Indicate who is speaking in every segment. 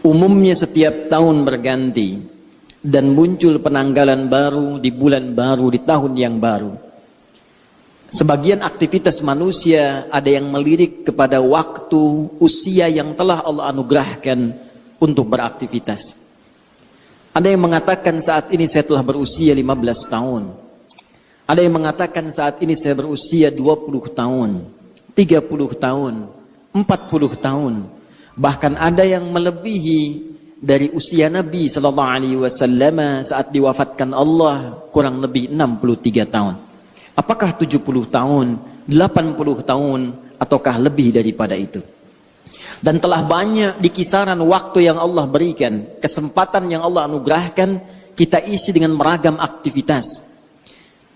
Speaker 1: umumnya setiap tahun berganti dan muncul penanggalan baru di bulan baru, di tahun yang baru. Sebagian aktivitas manusia ada yang melirik kepada waktu usia yang telah Allah anugerahkan untuk beraktivitas. Ada yang mengatakan saat ini saya telah berusia 15 tahun. Ada yang mengatakan saat ini saya berusia 20 tahun, 30 tahun, 40 tahun. Bahkan ada yang melebihi dari usia Nabi sallallahu alaihi wasallam saat diwafatkan Allah, kurang lebih 63 tahun. Apakah 70 tahun, 80 tahun, ataukah lebih daripada itu? Dan telah banyak di kisaran waktu yang Allah berikan, kesempatan yang Allah anugerahkan, kita isi dengan beragam aktivitas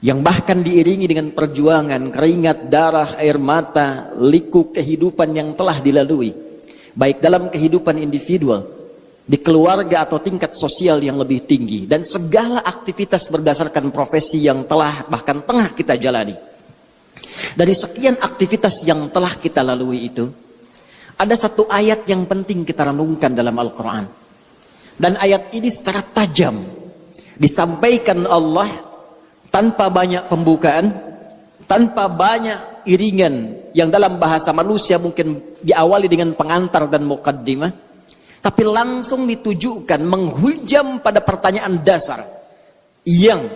Speaker 1: yang bahkan diiringi dengan perjuangan, keringat, darah, air mata, liku kehidupan yang telah dilalui, baik dalam kehidupan individual, di keluarga atau tingkat sosial yang lebih tinggi, dan segala aktivitas berdasarkan profesi yang telah bahkan tengah kita jalani. Dari sekian aktivitas yang telah kita lalui itu, ada satu ayat yang penting kita renungkan dalam Al-Quran. Dan ayat ini secara tajam disampaikan Allah tanpa banyak pembukaan, tanpa banyak iringan yang dalam bahasa manusia mungkin diawali dengan pengantar dan muqaddimah, tapi langsung ditujukan menghujam pada pertanyaan dasar yang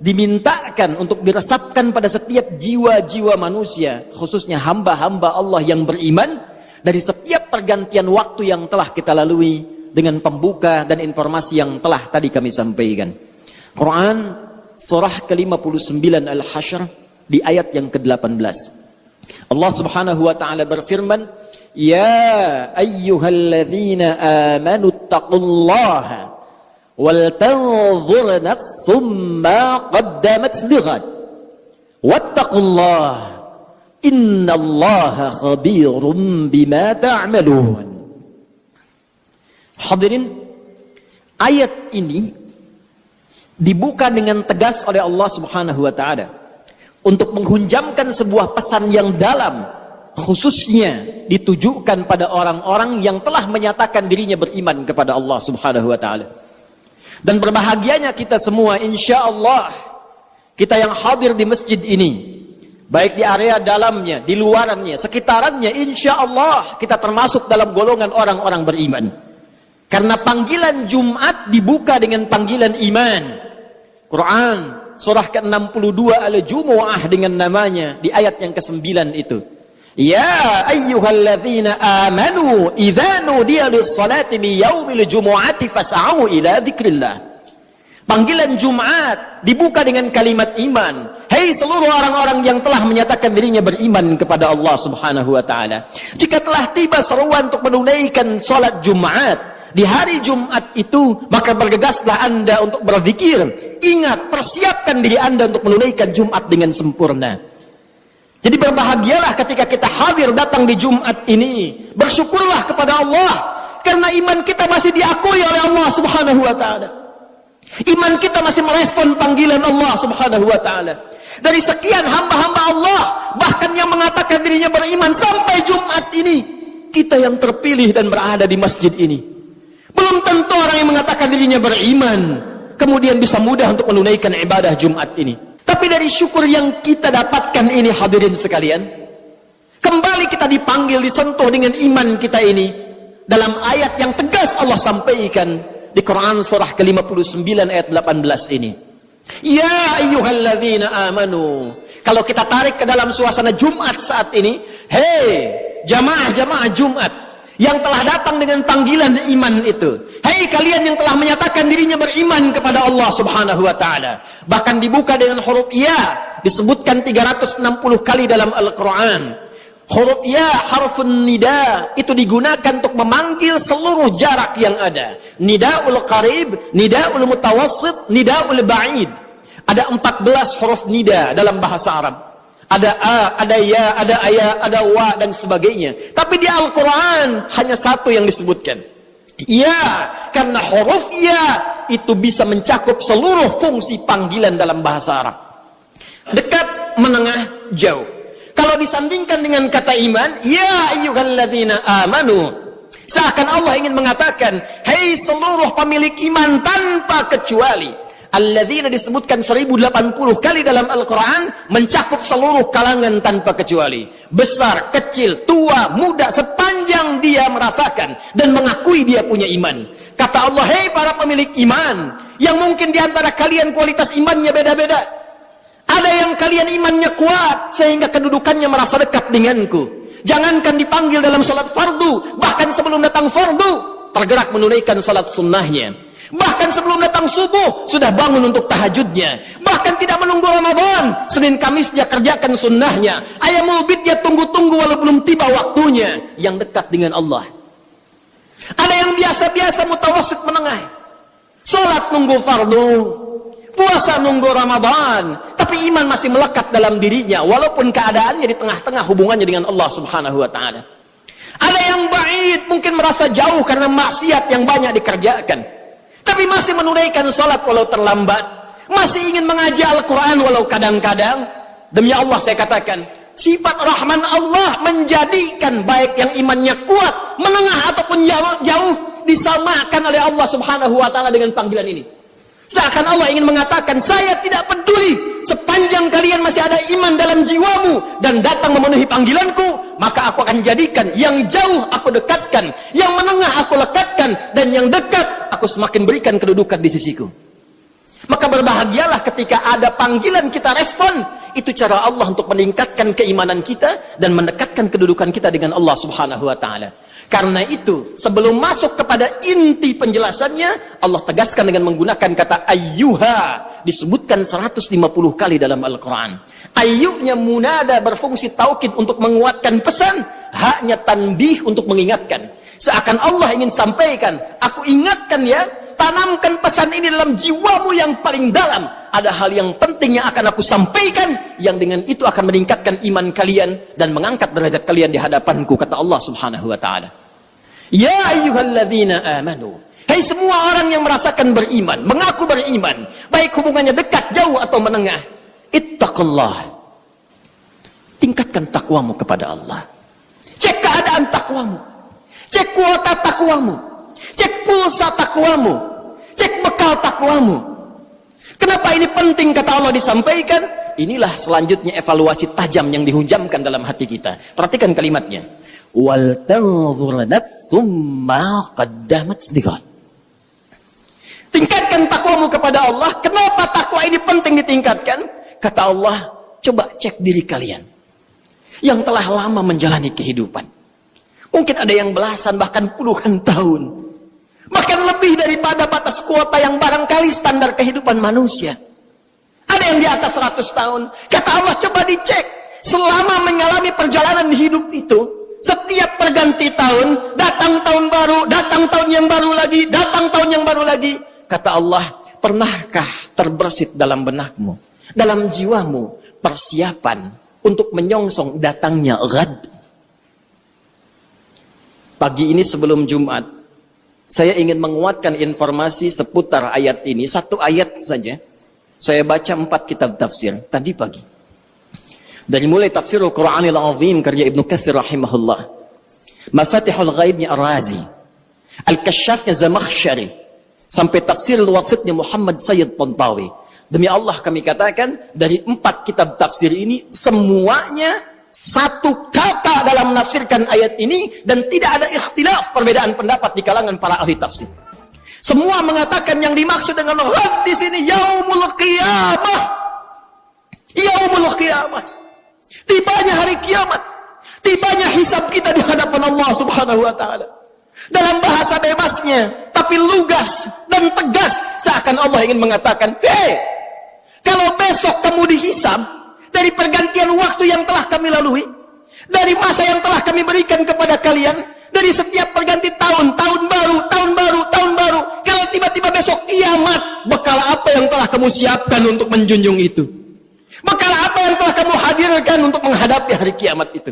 Speaker 1: dimintakan untuk diresapkan pada setiap jiwa-jiwa manusia, khususnya hamba-hamba Allah yang beriman, dari setiap pergantian waktu yang telah kita lalui dengan pembuka dan informasi yang telah tadi kami sampaikan. Quran surah ke-59 Al-Hasyr di ayat yang ke-18. Allah Subhanahu wa taala berfirman, "Ya ayyuhalladzina amanu taqullaha wal tanzur nafsum ma qaddamat lighad wattaqullaha innallaha khabirum bima ta'malun." Hadirin, ayat ini dibuka dengan tegas oleh Allah Subhanahu wa taala untuk menghunjamkan sebuah pesan yang dalam, khususnya ditujukan pada orang-orang yang telah menyatakan dirinya beriman kepada Allah Subhanahu wa taala. Dan berbahagianya kita semua, insya Allah, kita yang hadir di masjid ini, baik di area dalamnya, di luarannya, sekitarannya, insya Allah kita termasuk dalam golongan orang-orang beriman. Karena panggilan Jumat dibuka dengan panggilan iman. Quran surah ke-62 Al-Jumu'ah dengan namanya di ayat yang ke-9 itu. Ya ayyuhalladzina amanu idza nudiya lis-salati min yaumil jumu'ati fas'au ila dzikrillah. Panggilan Jumat dibuka dengan kalimat iman. Hei seluruh orang-orang yang telah menyatakan dirinya beriman kepada Allah Subhanahu wa taala. Jika telah tiba seruan untuk menunaikan salat Jumat di hari Jumat itu, maka bergegaslah Anda untuk berzikir. Ingat, persiapkan diri Anda untuk menunaikan Jumat dengan sempurna. Jadi berbahagialah ketika kita hadir datang di Jumat ini. Bersyukurlah kepada Allah, karena iman kita masih diakui oleh Allah Subhanahu wa taala. Iman kita masih merespon panggilan Allah Subhanahu wa taala. Dari sekian hamba-hamba Allah, bahkan yang mengatakan dirinya beriman sampai Jumat ini, kita yang terpilih dan berada di masjid ini. Belum tentu orang yang mengatakan dirinya beriman kemudian bisa mudah untuk menunaikan ibadah Jumat ini. Tapi dari syukur yang kita dapatkan ini, hadirin sekalian, kembali kita dipanggil, disentuh dengan iman kita ini. Dalam ayat yang tegas Allah sampaikan di Quran surah ke-59 ayat 18 ini. Ya ayyuhalladzina amanu. Kalau kita tarik ke dalam suasana Jumat saat ini, hei jamaah-jamaah Jumat yang telah datang dengan panggilan iman itu. Hei kalian yang telah menyatakan dirinya beriman kepada Allah Subhanahu wa taala. Bahkan dibuka dengan huruf ya, disebutkan 360 kali dalam Al-Qur'an. Huruf ya, harfun nida, itu digunakan untuk memanggil seluruh jarak yang ada. Nidaul qarib, nidaul mutawassit, nidaul ba'id. Ada 14 huruf nida dalam bahasa Arab. Ada a, ada ya, ada aya, ada wa, dan sebagainya. Tapi di Al-Quran hanya satu yang disebutkan. Ya, karena huruf ya itu bisa mencakup seluruh fungsi panggilan dalam bahasa Arab. Dekat, menengah, jauh. Kalau disandingkan dengan kata iman, ya ayyuhalladzina amanu, Seakan Allah ingin mengatakan, hei seluruh pemilik iman tanpa kecuali. Alladzina disebutkan 1080 kali dalam Al-Quran, mencakup seluruh kalangan tanpa kecuali. Besar, kecil, tua, muda, sepanjang dia merasakan dan mengakui dia punya iman. Kata Allah, hei para pemilik iman, yang mungkin diantara kalian kualitas imannya beda-beda. Ada yang kalian imannya kuat, sehingga kedudukannya merasa dekat denganku. Jangankan dipanggil dalam salat fardu, bahkan sebelum datang fardu, tergerak menunaikan salat sunnahnya. Bahkan sebelum datang subuh, sudah bangun untuk tahajudnya. Bahkan tidak menunggu Ramadan, Senin Kamis dia kerjakan sunnahnya. Ayamul bid dia tunggu-tunggu walau belum tiba waktunya. Yang dekat dengan Allah. Ada yang biasa-biasa mutawasit menengah. Salat nunggu fardu, puasa nunggu Ramadan, tapi iman masih melekat dalam dirinya, walaupun keadaannya di tengah-tengah hubungannya dengan Allah Subhanahu wa Ta'ala. Ada yang ba'id, mungkin merasa jauh karena maksiat yang banyak dikerjakan, tapi masih menunaikan salat walau terlambat, masih ingin mengaji Al-Quran walau kadang-kadang. Demi Allah saya katakan, sifat Rahman Allah menjadikan baik yang imannya kuat, menengah ataupun jauh, disamakan oleh Allah Subhanahu wa Ta'ala dengan panggilan ini. Seakan Allah ingin mengatakan, saya tidak peduli sepanjang kalian masih ada iman dalam jiwamu dan datang memenuhi panggilanku, maka aku akan jadikan yang jauh aku dekatkan, yang menengah aku lekatkan, dan yang dekat aku semakin berikan kedudukan di sisiku. Maka berbahagialah ketika ada panggilan kita respon. Itu cara Allah untuk meningkatkan keimanan kita dan mendekatkan kedudukan kita dengan Allah Subhanahu wa Ta'ala. Karena itu, sebelum masuk kepada inti penjelasannya, Allah tegaskan dengan menggunakan kata ayyuha, disebutkan 150 kali dalam Al-Quran. Ayyunya munada berfungsi taukid untuk menguatkan pesan, haknya tanbih untuk mengingatkan. Seakan Allah ingin sampaikan, aku ingatkan ya, tanamkan pesan ini dalam jiwamu yang paling dalam. Ada hal yang penting yang akan aku sampaikan, yang dengan itu akan meningkatkan iman kalian dan mengangkat derajat kalian di hadapanku, kata Allah Subhanahu wa Ta'ala. Ya ayyuhalladzina amanu, hai semua orang yang merasakan beriman, mengaku beriman, baik hubungannya dekat, jauh atau menengah, ittaqullah, tingkatkan takwamu kepada Allah. Cek keadaan takwamu, cek kuota takwamu, cek pulsa takwamu, cek bekal takwamu. Kenapa ini penting kata Allah disampaikan? Inilah selanjutnya evaluasi tajam yang dihujamkan dalam hati kita. Perhatikan kalimatnya. Wal tanzur nafsum ma qaddamat lighad. Tingkatkan takwamu kepada Allah. Kenapa takwa ini penting ditingkatkan? Kata Allah, coba cek diri kalian yang telah lama menjalani kehidupan. Mungkin ada yang belasan bahkan puluhan tahun, bahkan lebih daripada batas kuota yang barangkali standar kehidupan manusia. Ada yang di atas 100 tahun. Kata Allah, coba dicek. Selama mengalami perjalanan hidup itu, setiap perganti tahun, datang tahun baru, datang tahun yang baru lagi, datang tahun yang baru lagi. Kata Allah, pernahkah terbersit dalam benakmu, dalam jiwamu, persiapan untuk menyongsong datangnya ghad? Pagi ini sebelum Jumat, saya ingin menguatkan informasi seputar ayat ini. Satu ayat saja. Saya baca 4 kitab tafsir tadi pagi. Dari mulai Tafsirul Quranil Azim karya Ibnu Katsir rahimahullah, Mafatihul Ghaibnya Ar-Razi, Al-Kasyafnya Zamakhsyari, sampai Tafsirul Wasitnya Muhammad Sayyid Tantawi. Demi Allah kami katakan, dari 4 kitab tafsir ini semuanya satu kata dalam menafsirkan ayat ini, dan tidak ada ikhtilaf, perbedaan pendapat di kalangan para ahli tafsir. Semua mengatakan yang dimaksud dengan ghad di sini yaumul qiyamah. Yaumul qiyamah. Tibanya hari kiamat. Tibanya hisab kita di hadapan Allah Subhanahu wa Ta'ala. Dalam bahasa bebasnya, tapi lugas dan tegas, seakan Allah ingin mengatakan, hei, kalau besok kamu dihisab dari pergantian waktu yang telah kami lalui, dari masa yang telah kami berikan kepada kalian, dari setiap perganti tahun, tahun baru, tahun baru, tahun baru, kalau tiba-tiba besok kiamat, bekal apa yang telah kamu siapkan untuk menjunjung itu? Bekal apa yang telah kamu hadirkan untuk menghadapi hari kiamat itu?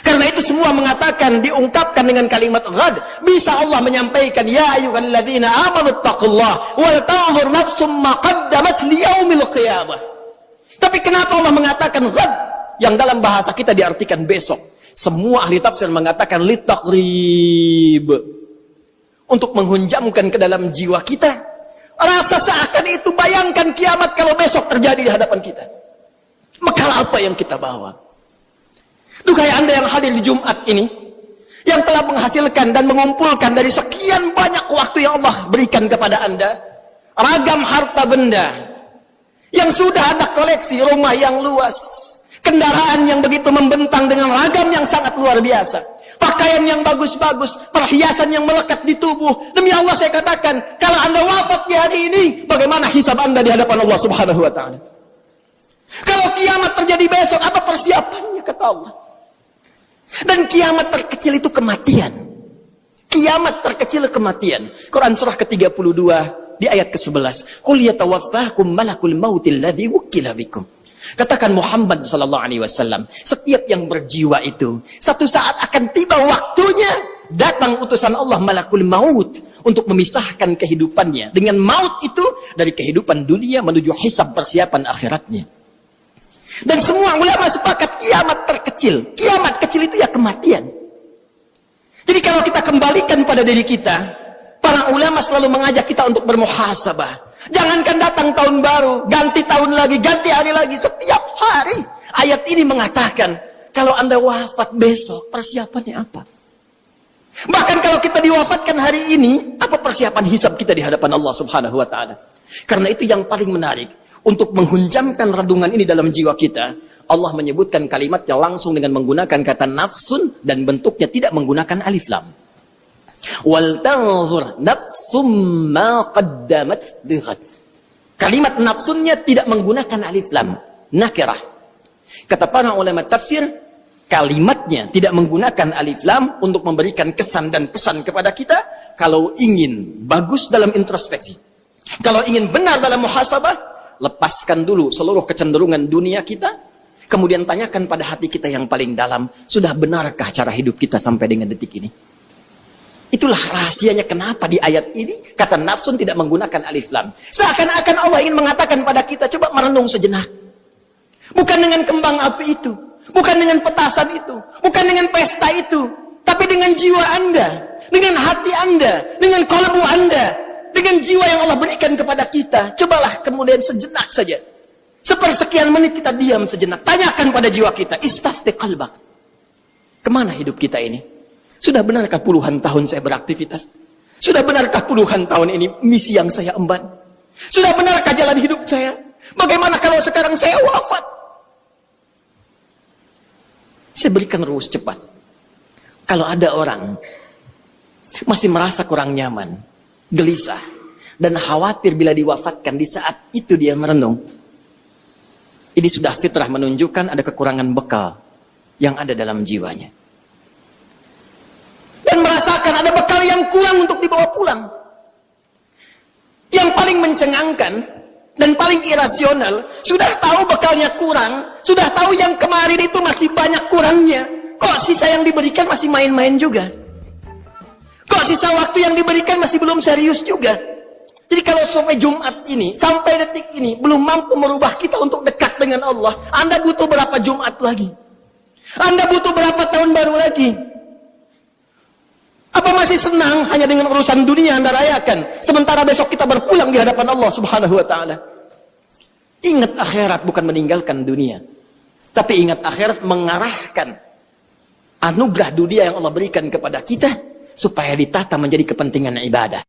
Speaker 1: Karena itu semua mengatakan, diungkapkan dengan kalimat ghad. Bisa Allah menyampaikan, ya ayyuhalladzina amanu taqullah wal tanzur nafsum ma qaddamat liyaumil qiyamah. Tapi kenapa Allah mengatakan ghad yang dalam bahasa kita diartikan besok? Semua ahli tafsir mengatakan litaqrib, untuk menghunjamkan ke dalam jiwa kita rasa seakan itu, bayangkan kiamat kalau besok terjadi di hadapan kita. Bekal apa yang kita bawa? Duhai Anda yang hadir di Jumat ini, yang telah menghasilkan dan mengumpulkan dari sekian banyak waktu yang Allah berikan kepada Anda, ragam harta benda yang sudah Anda koleksi, rumah yang luas, kendaraan yang begitu membentang dengan ragam yang sangat luar biasa, pakaian yang bagus-bagus, perhiasan yang melekat di tubuh. Demi Allah saya katakan, kalau Anda wafat di hari ini, bagaimana hisab Anda di hadapan Allah Subhanahu wa taala? Kalau kiamat terjadi besok, apa persiapannya kata Allah? Dan kiamat terkecil itu kematian. Kiamat terkecil kematian. Quran surah ke-32 di ayat ke-11. Qul yatawaffakum malakul mautil ladzi wukkila bikum. Katakan Muhammad sallallahu alaihi wasallam, setiap yang berjiwa itu satu saat akan tiba waktunya, datang utusan Allah malakul maut untuk memisahkan kehidupannya dengan maut itu dari kehidupan dunia menuju hisab persiapan akhiratnya. Dan semua ulama sepakat kiamat terkecil. Kiamat kecil itu ya kematian. Jadi kalau kita kembalikan pada diri kita, para ulama selalu mengajak kita untuk bermuhasabah. Jangankan datang tahun baru, ganti tahun lagi, ganti hari lagi, setiap hari. Ayat ini mengatakan, kalau Anda wafat besok, persiapannya apa? Bahkan kalau kita diwafatkan hari ini, apa persiapan hisab kita di hadapan Allah Subhanahu wa taala? Karena itu yang paling menarik, untuk menghunjamkan renungan ini dalam jiwa kita, Allah menyebutkan kalimatnya langsung dengan menggunakan kata nafsun dan bentuknya tidak menggunakan alif lam. Wal tanzur nafsum ma qaddamat lighad. Kalimat nafsunnya tidak menggunakan alif lam, nakirah. Kata para ulama tafsir, kalimatnya tidak menggunakan alif lam untuk memberikan kesan dan pesan kepada kita kalau ingin bagus dalam introspeksi. Kalau ingin benar dalam muhasabah, lepaskan dulu seluruh kecenderungan dunia kita, kemudian tanyakan pada hati kita yang paling dalam, sudah benarkah cara hidup kita sampai dengan detik ini? Itulah rahasianya kenapa di ayat ini kata nafsun tidak menggunakan alif lam. Seakan-akan Allah ingin mengatakan pada kita, coba merenung sejenak. Bukan dengan kembang api itu, bukan dengan petasan itu, bukan dengan pesta itu, tapi dengan jiwa Anda, dengan hati Anda, dengan qalbu Anda, dengan jiwa yang Allah berikan kepada kita. Cobalah kemudian sejenak saja, sepersekian menit kita diam sejenak, tanyakan pada jiwa kita, istafti qalbak, kemana hidup kita ini? Sudah benarkah puluhan tahun saya beraktivitas? Sudah benarkah puluhan tahun ini misi yang saya emban? Sudah benarkah jalan hidup saya? Bagaimana kalau sekarang saya wafat? Saya berikan rumus cepat. Kalau ada orang masih merasa kurang nyaman, gelisah, dan khawatir bila diwafatkan, di saat itu dia merenung, ini sudah fitrah menunjukkan ada kekurangan bekal yang ada dalam jiwanya. Dan merasakan ada bekal yang kurang untuk dibawa pulang. Yang paling mencengangkan dan paling irasional, sudah tahu bekalnya kurang, sudah tahu yang kemarin itu masih banyak kurangnya, kok sisa yang diberikan masih main-main juga? Kok sisa waktu yang diberikan masih belum serius juga? Jadi kalau sampai Jumat ini, sampai detik ini, belum mampu merubah kita untuk dekat dengan Allah, Anda butuh berapa Jumat lagi? Anda butuh berapa tahun baru lagi? Apa masih senang hanya dengan urusan dunia Anda rayakan, sementara besok kita berpulang di hadapan Allah Subhanahu wa taala? Ingat akhirat bukan meninggalkan dunia, tapi ingat akhirat mengarahkan anugerah dunia yang Allah berikan kepada kita supaya ditata menjadi kepentingan ibadah.